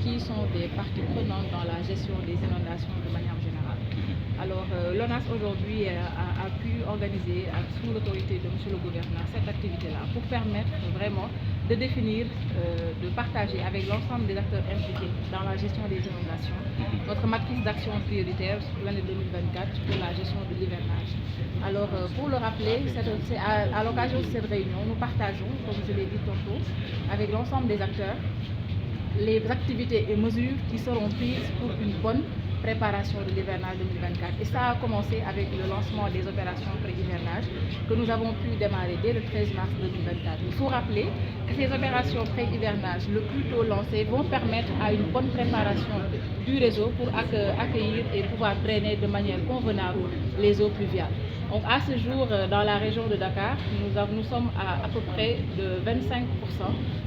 qui sont des parties prenantes dans la gestion des inondations de manière générale. Alors, l'ONAS aujourd'hui a pu organiser, sous l'autorité de M. le gouverneur, cette activité-là pour permettre vraiment de définir, de partager avec l'ensemble des acteurs impliqués dans la gestion des inondations notre matrice d'action prioritaire pour l'année 2024 pour la gestion de l'hivernage. Alors, pour le rappeler, c'est à l'occasion de cette réunion, nous partageons, comme je l'ai dit tantôt, avec l'ensemble des acteurs, les activités et mesures qui seront prises pour une bonne préparation de l'hivernage 2024. Et ça a commencé avec le lancement des opérations pré-hivernage que nous avons pu démarrer dès le 13 mars 2024. Il faut rappeler que ces opérations pré-hivernage le plus tôt lancées vont permettre à une bonne préparation du réseau pour accueillir et pouvoir drainer de manière convenable les eaux pluviales. Donc à ce jour, dans la région de Dakar, nous sommes à peu près de 25%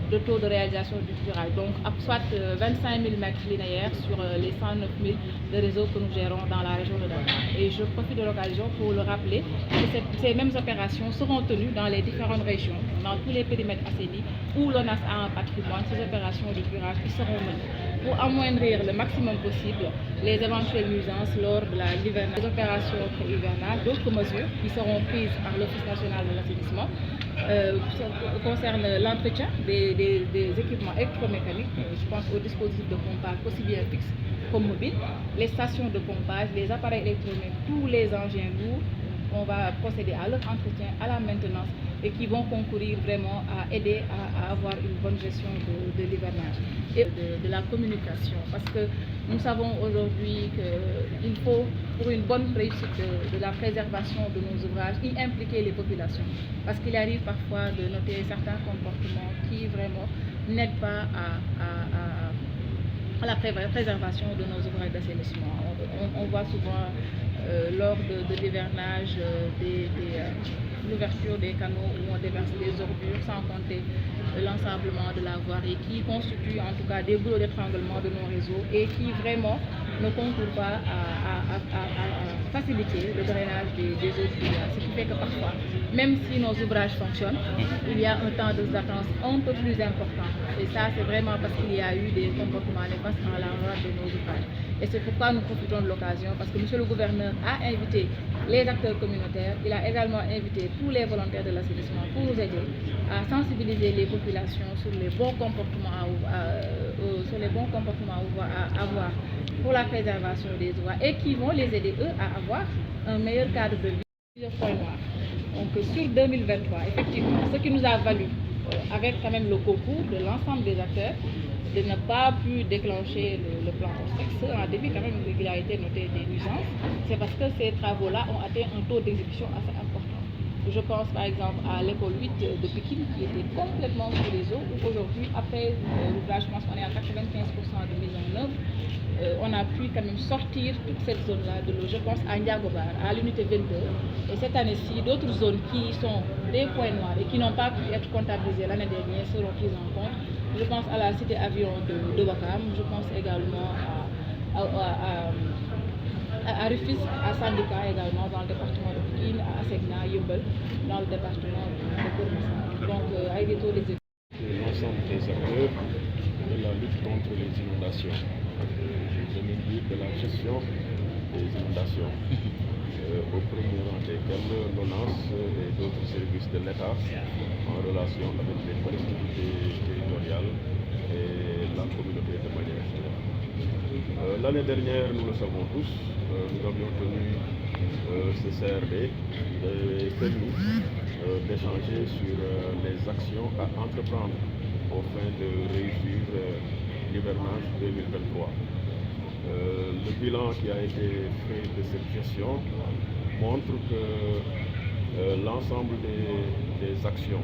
de taux de réalisation du curage, donc soit 25 000 mètres linéaires sur les 109 000 de réseaux que nous gérons dans la région de Dakar. Et je profite de l'occasion pour le rappeler que ces mêmes opérations seront tenues dans les différentes régions, dans tous les périmètres assainis où l'ONAS a un patrimoine. Ces opérations de curage qui seront menées pour amoindrir le maximum possible les éventuelles nuisances lors de l'hivernage, des opérations hivernales. D'autres mesures qui seront prises par l'Office national de l'assainissement concernent l'entretien des équipements électromécaniques. Je pense aux dispositifs de pompage aussi bien fixes comme mobiles, les stations de pompage, les appareils électromécaniques, tous les engins lourds. On va procéder à leur entretien, à la maintenance et qui vont concourir vraiment à aider à avoir une bonne gestion de l'hivernage et de la communication. Parce que nous savons aujourd'hui qu'il faut, pour une bonne réussite de la préservation de nos ouvrages, y impliquer les populations. Parce qu'il arrive parfois de noter certains comportements qui vraiment n'aident pas à la préservation de nos ouvrages d'assainissement. On voit souvent lors de l'hivernage l'ouverture des canaux où on déverse les ordures, sans compter l'ensablement de la voirie qui constitue en tout cas des goulots d'étranglement de nos réseaux et qui vraiment ne concourent pas à faciliter le drainage des eaux pluviales. Ce qui fait que parfois, même si nos ouvrages fonctionnent, il y a un temps de latence un peu plus important. Et ça, c'est vraiment parce qu'il y a eu des comportements néfastes en l'endroit de nos ouvrages. Et c'est pourquoi nous profitons de l'occasion, parce que M. le gouverneur a invité les acteurs communautaires, il a également invité tous les volontaires de l'assainissement pour nous aider à sensibiliser les populations sur les bons comportements à avoir pour la préservation des ouvrages et qui vont les aider, eux, à avoir un meilleur cadre de vie. Plusieurs points noirs. Donc sur 2023, effectivement, ce qui nous a valu, avec quand même le concours de l'ensemble des acteurs, de ne pas pu déclencher le plan ORSEC, en début quand même il a été noté des nuisances, c'est parce que ces travaux-là ont atteint un taux d'exécution assez important. Je pense par exemple à l'école 8 de Pékin qui était complètement sous les eaux, où aujourd'hui, après l'ouvrage, je pense qu'on est à 95% de mise en œuvre. On a pu quand même sortir toute cette zone-là de l'eau. Je pense à Ndiagobar, à l'unité 22. Et cette année-ci, d'autres zones qui sont des points noirs et qui n'ont pas pu être comptabilisées l'année dernière seront prises en compte. Je pense à la cité avion de Wakam, je pense également à Rufisque, à Sandika également dans le département de Pékin, à Assegna, Yubel dans le département de Kourmassa. Donc, avec des taux d'exécution. L'ensemble des acteurs de la lutte contre les inondations, je veux dire de la gestion des inondations, au premier rang desquels l'ONAS et d'autres services de l'État en relation avec les collectivités territoriales et la communauté de manière générale. L'année dernière, nous le savons tous, nous avions tenu ce CRD et permis d'échanger sur les actions à entreprendre au fin de réussir l'hivernage 2023. Le bilan qui a été fait de cette gestion montre que l'ensemble des actions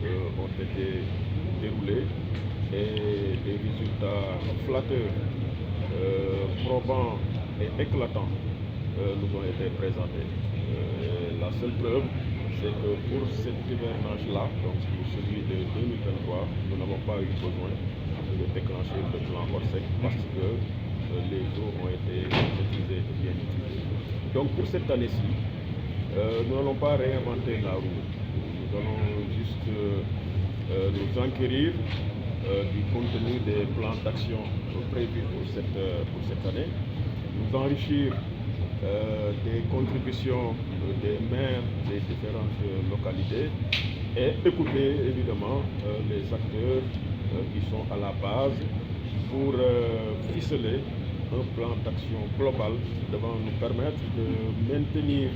ont été déroulées et des résultats flatteurs, probants et éclatants nous ont été présentés. La seule preuve, c'est que pour cet hivernage-là, donc pour celui de 2023, nous n'avons pas eu besoin de déclencher le plan ORSEC parce que les eaux ont été maîtrisées et bien utilisées. Donc pour cette année-ci, nous n'allons pas réinventer la roue. Nous allons juste nous enquérir du contenu des plans d'action prévus pour cette année, nous enrichir des contributions des maires des différentes localités et écouter évidemment les acteurs qui sont à la base pour ficeler un plan d'action global devant nous permettre de maintenir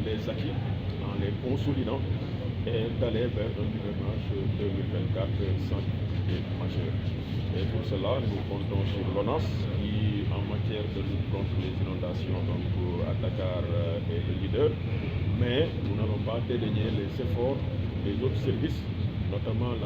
les acquis en les consolidant et d'aller vers un gouvernance 2024 sans difficulté majeure. Et pour cela, nous comptons sur l'ONAS qui, en matière de lutte contre les inondations, donc à Dakar, est le leader. Mais nous n'allons pas dédaigner les efforts des autres services, notamment la